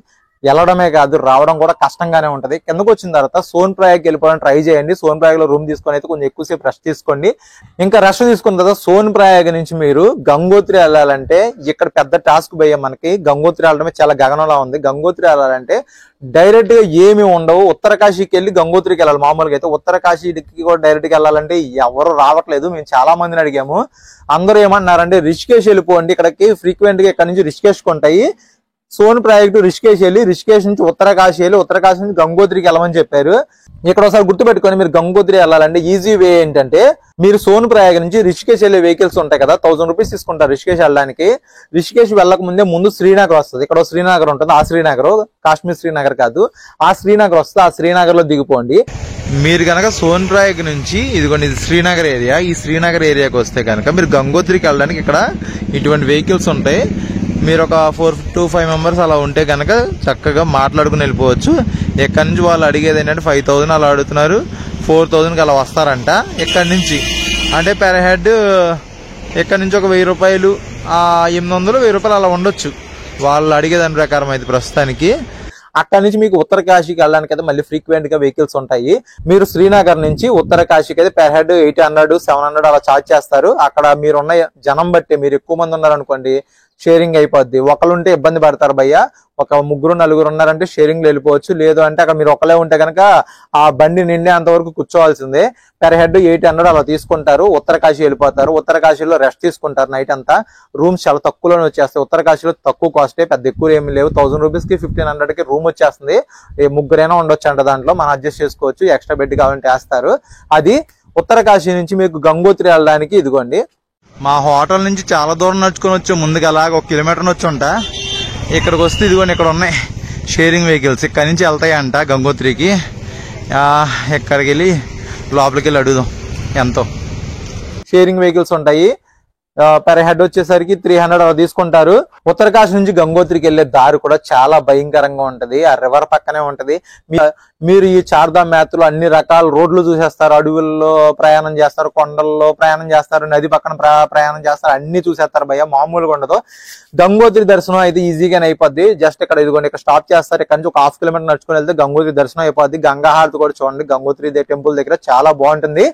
వెళ్ళడమే కాదు, రావడం కూడా కష్టంగానే ఉంటది. కిందకు వచ్చిన తర్వాత సోన్ ప్రయాగ్ వెళ్ళిపోవడానికి ట్రై చేయండి. సోన్ ప్రయాగ్ లో రూమ్ తీసుకొని అయితే కొంచెం ఎక్కువసేపు రెస్ట్ తీసుకోండి. ఇంకా రెస్ట్ తీసుకున్న తర్వాత సోన్ ప్రయాగ్ నుంచి మీరు గంగోత్రి వెళ్ళాలంటే ఇక్కడ పెద్ద టాస్క్ భయ్య. మనకి గంగోత్రి వెళ్ళడమే చాలా గగనంలా ఉంది. గంగోత్రి వెళ్ళాలంటే డైరెక్ట్ గా ఏమి ఉండవు. ఉత్తరకాశీకి వెళ్ళి గంగోత్రికి వెళ్ళాలి. మామూలుగా అయితే ఉత్తరకాశీకి కూడా డైరెక్ట్ గా వెళ్ళాలంటే ఎవరు రావట్లేదు. మేము చాలా మందిని అడిగాము. అందరూ ఏమన్నారంటే రిషికేష్ వెళ్ళిపోండి, ఇక్కడికి ఫ్రీక్వెంట్ గా ఇక్కడ నుంచి రిషికేష్ కొంటాయి. సోన్ ప్రయాగ్ టు రిషికేష్ వెళ్ళి, రిషికేష్ నుంచి ఉత్తరకాశీ వెళ్ళి, ఉత్తరకాశీ నుంచి గంగోత్రికి వెళ్ళమని చెప్పారు. ఇక్కడ ఒకసారి గుర్తుపెట్టుకొని మీరు గంగోత్రి వెళ్ళాలంటే ఈజీ వే ఏంటంటే మీరు సోన్ ప్రయాగ్ నుంచి రిషికేష్ వెళ్ళే వెహికల్స్ ఉంటాయి కదా, 1000 రూపీస్ తీసుకుంటారు రిషికేష్ వెళ్ళడానికి. రిషికేష్ వెళ్ళక ముందు శ్రీనగర్ వస్తుంది. ఇక్కడ శ్రీనగర్ ఉంటుంది. ఆ శ్రీనగర్ కాశ్మీర్ శ్రీనగర్ కాదు, ఆ శ్రీనగర్ వస్తుంది. ఆ శ్రీనగర్ లో దిగిపోండి. మీరు కనుక సోన్ ప్రయాగ్ నుంచి ఇదిగోండి, ఇది శ్రీనగర్ ఏరియా. ఈ శ్రీనగర్ ఏరియాకి వస్తే కనుక మీరు గంగోత్రికి వెళ్ళడానికి ఇక్కడ ఇటువంటి వెహికల్స్ ఉంటాయి. మీరు ఒక 4 to 5 మెంబర్స్ అలా ఉంటే కనుక చక్కగా మాట్లాడుకుని వెళ్ళిపోవచ్చు. ఎక్కడి నుంచి వాళ్ళు అడిగేది ఏంటంటే 5,000 అలా అడుగుతున్నారు. 4,000కి అలా వస్తారంట ఎక్కడి నుంచి. అంటే పెర్ హెడ్ ఎక్కడి నుంచి ఒక 1,000 రూపాయలు, 800, 1,000 రూపాయలు అలా ఉండొచ్చు వాళ్ళు అడిగేదాని ప్రకారం అయితే ప్రస్తుతానికి. అక్కడ నుంచి మీకు ఉత్తరకాశీకి వెళ్ళడానికి అయితే మళ్ళీ ఫ్రీక్వెంట్ గా వెహికల్స్ ఉంటాయి. మీరు శ్రీనగర్ నుంచి ఉత్తరకాశీకి అయితే పెర్ హెడ్ 800, 700 అలా ఛార్జ్ చేస్తారు. అక్కడ మీరున్న జనం బట్టి, మీరు ఎక్కువ మంది ఉన్నారనుకోండి షేరింగ్ అయిపోద్ది. ఒకళ్ళుంటే ఇబ్బంది పడతారు భయ్య. ఒక 3, 4 ఉన్నారంటే షేరింగ్ లో వెళ్ళిపోవచ్చు. లేదు అంటే అక్కడ మీరు ఒకలే ఉంటే కనుక ఆ బండి నిండే అంతవరకు కూర్చోవాల్సిందే. పెర్ హెడ్ 800 అలా తీసుకుంటారు. ఉత్తరకాశీ వెళ్ళిపోతారు. ఉత్తరకాశీలో రెస్ట్ తీసుకుంటారు నైట్ అంతా. రూమ్స్ చాలా తక్కువలోనే వచ్చేస్తాయి. ఉత్తరకాశీలో తక్కువ కాస్టే, పెద్ద ఎక్కువ ఏమి లేవు. 1000 రూపీస్ కి 1500కి రూమ్ వచ్చేస్తుంది. 3 ఉండొచ్చు అంట దాంట్లో, మనం అడ్జస్ట్ చేసుకోవచ్చు. ఎక్స్ట్రా బెడ్ కావాలంటే వేస్తారు. అది ఉత్తరకాశీ నుంచి మీకు గంగోత్రి వెళ్ళడానికి ఇదిగోండి. మా హోటల్ నుంచి చాలా దూరం నడుచుకొని వచ్చాం. ముందుకు అలాగ 1 కిలోమీటర్ వచ్చుంట. ఇక్కడికి వస్తే ఇదిగోండి ఇక్కడ ఉన్నాయి షేరింగ్ వెహికల్స్. ఇక్కడ నుంచి వెళ్తాయంట గంగోత్రికి. ఎక్కడికి వెళ్ళి లోపలికి వెళ్ళి అడుగుదాం ఎంతో. షేరింగ్ వెహికల్స్ ఉంటాయి. పెర్ హెడ్ వచ్చేసరికి 300 అలా తీసుకుంటారు. ఉత్తరకాశీ నుంచి గంగోత్రికి వెళ్లే దారి కూడా చాలా భయంకరంగా ఉంటది. ఆ రివర్ పక్కనే ఉంటది. మీరు ఈ చార్ధామ్ యాత్రలో అన్ని రకాల రోడ్లు చూసేస్తారు. అడవుల్లో ప్రయాణం చేస్తారు, కొండల్లో ప్రయాణం చేస్తారు, నది పక్కన ప్రయాణం చేస్తారు, అన్ని చూసేస్తారు భయ్య. మామూలుగా ఉండదు. గంగోత్రి దర్శనం అయితే ఈజీగానే అయిపోద్ది. జస్ట్ ఇక్కడ ఇదిగోండి ఇక్కడ స్టాప్ చేస్తారు. ఇక్కడ నుంచి ఒక 1/2 కిలోమీటర్ నడుచుకుని వెళ్తే గంగోత్రి దర్శనం అయిపోద్ది. గంగా హారతి కూడా చూడండి గంగోత్రి టెంపుల్ దగ్గర, చాలా బాగుంటుంది.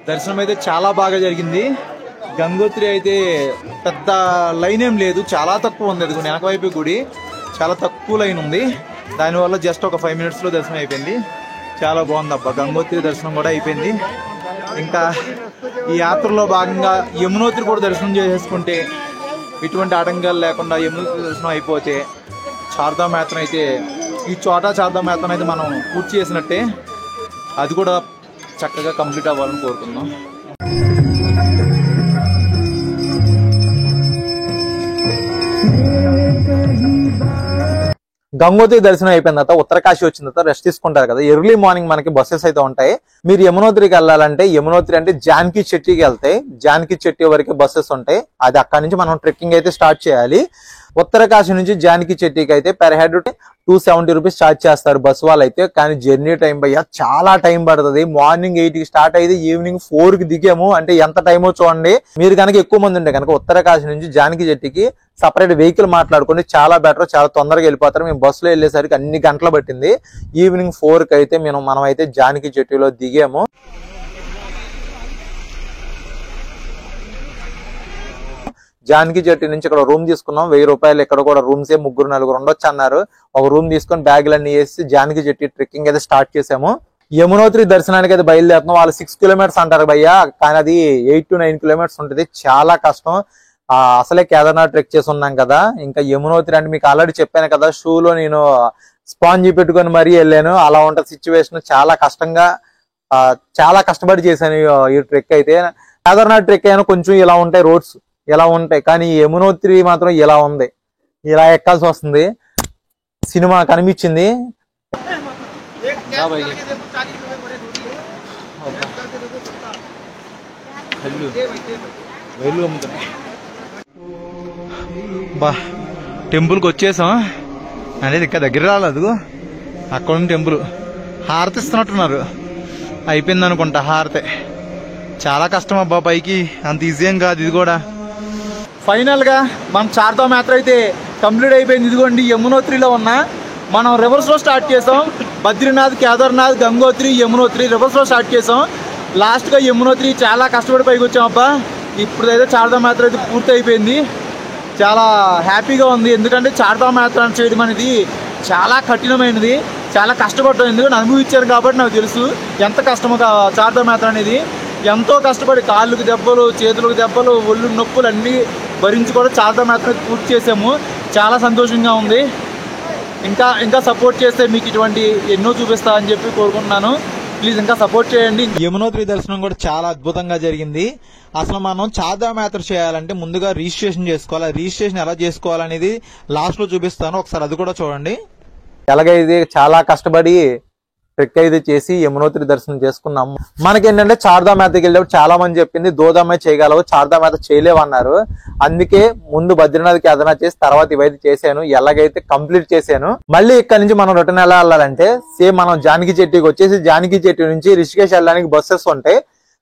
దర్శనం అయితే చాలా బాగా జరిగింది. గంగోత్రి అయితే పెద్ద లైన్ ఏం లేదు, చాలా తక్కువ ఉంది. అది వెనక వైపు గుడి చాలా తక్కువ లైన్ ఉంది, దానివల్ల జస్ట్ ఒక 5 minutesలో దర్శనం అయిపోయింది. చాలా బాగుంది అబ్బా. గంగోత్రి దర్శనం కూడా అయిపోయింది. ఇంకా ఈ యాత్రలో భాగంగా యమునోత్రి కూడా దర్శనం చేసేసుకుంటే, ఎటువంటి ఆటంకాలు లేకుండా యమునోత్రి దర్శనం అయిపోతే చార్ధామ్ యాత్ర అయితే, ఈ చోటా చార్ధామ్ యాత్ర అయితే మనం పూర్తి చేసినట్టే. అది కూడా చక్కగా కంప్లీట్ అవ్వాలని కోరుకుందాం. గంగోత్రి దర్శనం అయిపోయిన తర్వాత ఉత్తరకాశీ వచ్చిన తర్వాత రెస్ట్ తీసుకుంటారు కదా. ఎర్లీ మార్నింగ్ మనకి బస్సెస్ అయితే ఉంటాయి. మీరు యమునోత్రికి వెళ్ళాలంటే, యమునోత్రి అంటే జానకి చెట్టికి వెళ్తాయి. జానకి చెట్టి వరకు బస్సెస్ ఉంటాయి. అది అక్కడి నుంచి మనం ట్రెక్కింగ్ అయితే స్టార్ట్ చేయాలి. ఉత్తరకాశీ నుంచి జానకి చెట్టికి అయితే పెర్ హెడ్ 270 రూపీస్ ఛార్జ్ చేస్తారు బస్ వాళ్ళు అయితే. కానీ జర్నీ టైం భయ్యా చాలా టైం పడుతుంది. మార్నింగ్ 8కి స్టార్ట్ అయితే ఈవినింగ్ 4కి దిగాము అంటే ఎంత టైమో చూడండి. మీరు కనుక ఎక్కువ మంది ఉంటే కనుక ఉత్తరకాశీ నుంచి జానకి చెట్టికి సపరేట్ వెహికల్ మాట్లాడుకుని చాలా బెటర్, చాలా తొందరగా వెళ్ళిపోతారు. మేము బస్సులో వెళ్ళేసరికి అన్ని గంటలు పట్టింది. ఈవినింగ్ 4కి అయితే మనం అయితే జానకి చెట్టిలో దిగాము. జానకి చెట్టు నుంచి ఇక్కడ రూమ్ తీసుకున్నాం. 1000 రూపాయలు. ఇక్కడ కూడా రూమ్సే 3-4 ఉండొచ్చు అన్నారు. ఒక రూమ్ తీసుకొని బ్యాగులన్నీ వేసి జానకి చెట్టు ట్రెక్కింగ్ అయితే స్టార్ట్ చేసాము. యమునోత్రి దర్శనానికి అయితే బయలుదేరుతున్నాం. వాళ్ళు 6 kilometers అంటారు భయ్యా, కానీ అది 8 to 9 kilometers ఉంటుంది. చాలా కష్టం. అసలే కేదార్నాథ్ ట్రెక్ చేసి ఉన్నాం కదా, ఇంకా యమునోత్రి అంటే మీకు ఆల్రెడీ చెప్పాను కదా, షూలో నేను స్పాంజీ పెట్టుకొని మరీ వెళ్ళాను. అలా ఉంటుంది సిచ్యువేషన్. చాలా కష్టంగా, చాలా కష్టపడి చేశాను ఈ ట్రెక్ అయితే. కేదార్నాథ్ ట్రెక్ అయినా కొంచెం ఇలా ఉంటాయి, రోడ్స్ ఇలా ఉంటాయి, కానీ యమునోత్రి మాత్రం ఇలా ఉంది. ఇలా ఎక్కాల్సి వస్తుంది. సినిమా కనిపించింది. బా టెంపుల్కి వచ్చేసాం అనేది ఇక్కడ దగ్గర రాలేదు. అక్కడ ఉన్న టెంపుల్ హారతి ఇస్తున్నట్టున్నారు. అయిపోయింది అనుకుంటా హారతి. చాలా కష్టం అబ్బా, పైకి అంత ఈజీ ఏం కాదు ఇది కూడా. ఫైనల్ గా మన చార్ధామ్ యాత్ర అయితే కంప్లీట్ అయిపోయింది. ఇదిగోండి యమునోత్రిలో ఉన్నా. మనం రివర్స్ లో స్టార్ట్ చేసాం. బద్రీనాథ్, కేదార్నాథ్, గంగోత్రి, యమునోత్రి రివర్స్ లో స్టార్ట్ చేసాం. లాస్ట్ గా యమునోత్రి చాలా కష్టపడి పైకి వచ్చాం అబ్బా. ఇప్పుడైతే చార్ధామ్ యాత్ర అయితే పూర్తి అయిపోయింది. చాలా హ్యాపీగా ఉంది. ఎందుకంటే చార్ధామ్ యాత్ర చేయడం అనేది చాలా కఠినమైనది, చాలా కష్టపడ్డాం. ఎందుకంటే అనుభవించారు కాబట్టి నాకు తెలుసు ఎంత కష్టమో చార్ధామ్ యాత్ర అనేది. ఎంతో కష్టపడి కాళ్ళకు దెబ్బలు, చేతులకు దెబ్బలు, ఒళ్ళు నొప్పులు అన్నీ భరించి కూడా చార్ధామ్ యాత్ర పూర్తి చేసాము. చాలా సంతోషంగా ఉంది. ఇంకా సపోర్ట్ చేస్తే మీకు ఇటువంటి ఎన్నో చూపిస్తా అని చెప్పి కోరుకుంటున్నాను. ప్లీజ్ ఇంకా సపోర్ట్ చేయండి. యమునోత్రి దర్శనం కూడా చాలా అద్భుతంగా జరిగింది. అసలు మనం చార్ధామ్ యాత్ర చేయాలంటే ముందుగా రిజిస్ట్రేషన్ చేసుకోవాలి. రిజిస్ట్రేషన్ ఎలా చేసుకోవాలనేది లాస్ట్ లో చూపిస్తాను, ఒకసారి అది కూడా చూడండి. ఎలాగైతే చాలా కష్టపడి ట్రెక్ అయితే చేసి యమునోత్రి దర్శనం చేసుకున్నాము. మనకేంటంటే చార్ధామ్ యాత్రకి వెళ్ళేప్పుడు చాలా మంది చెప్పింది దోదామే చేయగలవు, చార్ధామ్ యాత్ర చేయలేవు అన్నారు. అందుకే ముందు బద్రీనాథ్, కేదార్నాథ్ చేసి తర్వాత ఇవైతే చేశాను. ఎలాగైతే కంప్లీట్ చేశాను. మళ్ళీ ఇక్కడ నుంచి మనం రిటర్న్ ఎలా వెళ్ళాలంటే సేమ్ మనం జానకి చెట్టికి వచ్చేసి జానకి చెట్టు నుంచి రిషికేష్ వెళ్ళడానికి బస్సెస్ ఉంటాయి.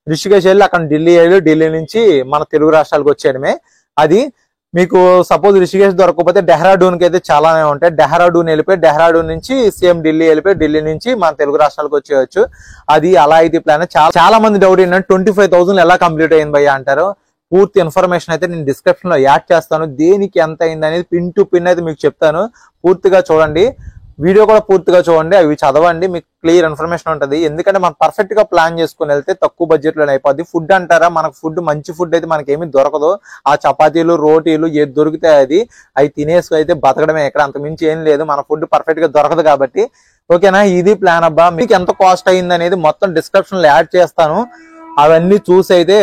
రిషికేష్ వెళ్ళి అక్కడ ఢిల్లీ వెళ్ళి ఢిల్లీ నుంచి మన తెలుగు రాష్ట్రాలకు వచ్చేయడమే. అది మీకు సపోజ్ రిషికేష్ దొరకకపోతే డెహ్రాడూన్ కి అయితే చాలానే ఉంటాయి. డెహ్రాడూన్ వెళ్ళిపోయి డెహ్రాడూన్ నుంచి సేమ్ ఢిల్లీ వెళ్ళిపోయి ఢిల్లీ నుంచి మన తెలుగు రాష్ట్రాలకు వచ్చేయచ్చు. అది అలా అయితే ప్లాన్. చాలా మంది డౌట్ ఏంటంటే 25,000 ఎలా కంప్లీట్ అయింది భయ్యా అంటారు. పూర్తి ఇన్ఫర్మేషన్ అయితే నేను డిస్క్రిప్షన్ లో యాడ్ చేస్తాను. దేనికి ఎంత అయింది అనేది పిన్ టు పిన్ అయితే మీకు చెప్తాను. పూర్తిగా చూడండి, వీడియో కూడా పూర్తిగా చూడండి, అవి చదవండి, మీకు క్లియర్ ఇన్ఫర్మేషన్ ఉంటుంది. ఎందుకంటే మనం పర్ఫెక్ట్ గా ప్లాన్ చేసుకుని వెళ్తే తక్కువ బడ్జెట్ లోనే అయిపోద్ది. ఫుడ్ అంటారా, మనకు ఫుడ్ మంచి ఫుడ్ అయితే మనకి ఏమీ దొరకదు. ఆ చపాతీలు, రోటీలు ఏది దొరికితే అవి తినేసి అయితే బతకడమే. ఇక్కడ అంత మించి ఏం లేదు. మన ఫుడ్ పర్ఫెక్ట్ గా దొరకదు కాబట్టి. ఓకేనా, ఇది ప్లాన్ అబ్బా. మీకు ఎంత కాస్ట్ అయింది అనేది మొత్తం డిస్క్రిప్షన్ లో యాడ్ చేస్తాను. అవన్నీ చూసి అయితే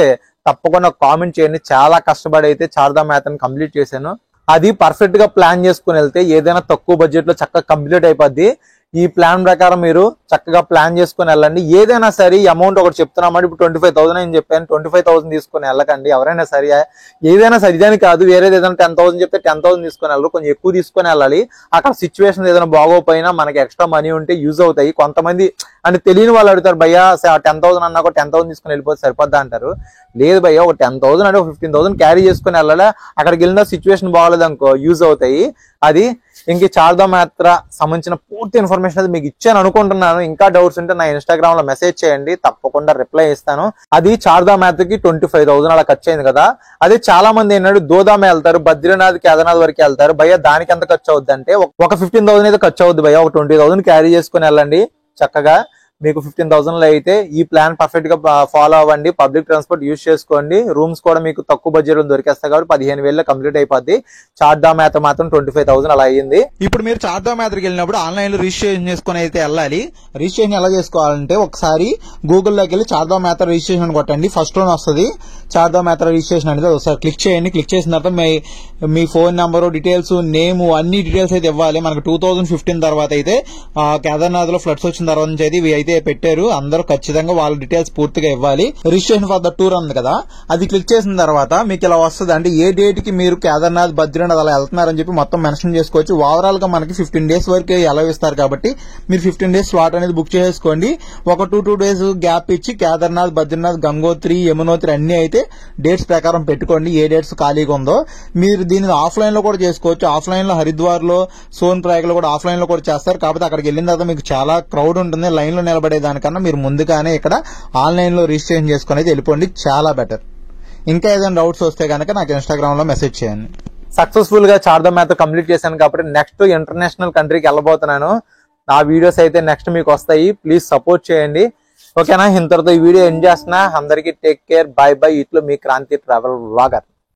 తప్పకుండా కామెంట్ చేయండి. చాలా కష్టపడి అయితే చార్ధామ్ యాత్రని కంప్లీట్ చేశాను. అది పర్ఫెక్ట్ గా ప్లాన్ చేసుకుని వెళ్తే ఏదైనా తక్కువ బడ్జెట్ లో చక్కగా కంప్లీట్ అయిపోద్ది. ఈ ప్లాన్ ప్రకారం మీరు చక్కగా ప్లాన్ చేసుకుని వెళ్ళండి. ఏదైనా సరే అమౌంట్ ఒకటి చెప్తున్నామంటే ఇప్పుడు 25,000 అని చెప్పాను. 25,000 తీసుకుని వెళ్ళకండి ఎవరైనా సరే. ఏదైనా సరే ఇదని కాదు, వేరేది ఏదైనా 10,000 చెప్తే 10,000 తీసుకుని వెళ్ళరు. కొంచెం ఎక్కువ తీసుకుని వెళ్ళాలి. అక్కడ సిచ్యువేషన్ ఏదైనా బాగోపోయినా మనకి ఎక్స్ట్రా మనీ ఉంటే యూజ్ అవుతాయి. కొంతమంది అంటే తెలియని వాళ్ళు అడుగుతారు, భయ్యా 10,000 అన్నా కూడా 10,000 తీసుకుని వెళ్ళిపోతే సరిపోద్దా అంటారు. లేదు భయ్యా, ఒక 10,000 అంటే 15,000 క్యారీ చేసుకుని వెళ్ళాలి. అక్కడికి వెళ్ళిన సిచ్యువేషన్ బాగోలేదు అనుకో యూజ్ అవుతాయి. అది ఇంక చార్ధామ్ యాత్ర సంబంధించిన పూర్తి ఇన్ఫర్మేషన్ అయితే మీకు ఇచ్చాను అనుకుంటున్నాను. ఇంకా డౌట్స్ ఉంటే నా ఇన్స్టాగ్రామ్ లో మెసేజ్ చేయండి, తప్పకుండా రిప్లై ఇస్తాను. అది చార్ధామ్ యాత్రకి 25,000 అలా ఖర్చు అయింది కదా. అదే చాలా మంది ఏంటంటే దోదామ వెళ్తారు, బద్రీనాథ్ కేదార్నాథ్ వరకు వెళ్తారు. భయ్య దానికి ఎంత ఖర్చు అవుద్ది అంటే ఒక 15,000 అయితే ఖర్చు అవుద్ది భయ్య. ఒక 20,000 క్యారీ చేసుకుని వెళ్ళండి చక్కగా. మీకు 15,000 లో అయితే ఈ ప్లాన్ పర్ఫెక్ట్ గా ఫాలో అవ్వండి. పబ్లిక్ ట్రాన్స్పోర్ట్ యూజ్ చేసుకోండి. రూమ్స్ కూడా మీకు తక్కువ బడ్జెట్ లో దొరికేస్తాయి కాబట్టి 15,000 కంప్లీట్ అయిపోద్ది. చార్ధామ్ యాత్ర మాత్రం 25,000 అలా అయ్యింది. ఇప్పుడు మీరు చార్ధామ్ యాత్రకి వెళ్ళినప్పుడు ఆన్లైన్ లో రిజిస్ట్రేషన్ చేసుకుని అయితే వెళ్ళాలి. రిజిస్ట్రేషన్ ఎలా చేసుకోవాలంటే ఒకసారి గూగుల్లోకి వెళ్ళి చార్ధామ్ యాత్ర రిజిస్ట్రేషన్ కొట్టండి. ఫస్ట్ లోనే వస్తుంది చార్ధామ్ యాత్ర రిజిస్ట్రేషన్ అనేది. ఒకసారి క్లిక్ చేయండి. క్లిక్ చేసిన తర్వాత మీ ఫోన్ నెంబరు, డీటెయిల్స్, నేమ్ అన్ని డీటెయిల్స్ అయితే ఇవ్వాలి. మనకు 2015 తర్వాత అయితే కేదార్నాథ్ లో ఫ్లడ్స్ వచ్చిన తర్వాత నుంచి అయితే ఇవి అయితే పెట్టారు. అందరూ ఖచ్చితంగా వాళ్ళ డీటెయిల్స్ పూర్తిగా ఇవ్వాలి. రిజిస్ట్రేషన్ ఫర్ ద టూర్ ఉంది కదా, అది క్లిక్ చేసిన తర్వాత మీకు ఇలా వస్తుంది. అంటే ఏ డేట్ కి మీరు కేదార్నాథ్, బద్రీనాథ్ అలా వెళ్తున్నారని చెప్పి మొత్తం మెన్షన్ చేసుకోవచ్చు. ఓవరాల్ గా మనకి 15 days వరకు ఎలా ఇస్తారు కాబట్టి మీరు 15 days స్లాట్ అనేది బుక్ చేసుకోండి. ఒక 2 days గ్యాప్ ఇచ్చి కేదార్నాథ్, బద్రీనాథ్, గంగోత్రి, యమునోత్రి అన్ని అయితే డేట్స్ ప్రకారం పెట్టుకోండి. ఏ డేట్స్ ఖాళీగా ఉందో మీరు దీన్ని ఆఫ్లైన్ లో కూడా చేసుకోవచ్చు. ఆఫ్లైన్ లో హరిద్వార్ లో, సోన్ ప్రయాగ్ లో కూడా ఆఫ్లైన్ లో కూడా చేస్తారు. కాకపోతే అక్కడికి వెళ్ళిన తర్వాత మీకు చాలా క్రౌడ్ ఉంటుంది. లైన్ లో నిలబడే దానికన్నా మీరు ముందుగానే ఇక్కడ ఆన్లైన్ లో రిజిస్ట్రేషన్ చేసుకుని అయితే వెళ్ళిపోండి, చాలా బెటర్. ఇంకా ఏదైనా డౌట్స్ వస్తే కనుక నాకు ఇన్స్టాగ్రామ్ లో మెసేజ్ చేయండి. సక్సెస్ఫుల్ గా చార్ధామ్ యాత్ర కంప్లీట్ చేశాను కాబట్టి నెక్స్ట్ ఇంటర్నేషనల్ కంట్రీకి వెళ్ళబోతున్నాను. ఆ వీడియోస్ అయితే నెక్స్ట్ మీకు వస్తాయి. ప్లీజ్ సపోర్ట్ చేయండి. ఓకేనా? ఇంతటితో ఈ వీడియో ఎండ్ చేస్తున్నా. అందరికీ టేక్ కేర్, బై బై. ఇట్లో మీ క్రాంతి ట్రావెల్ వ్లాగర్.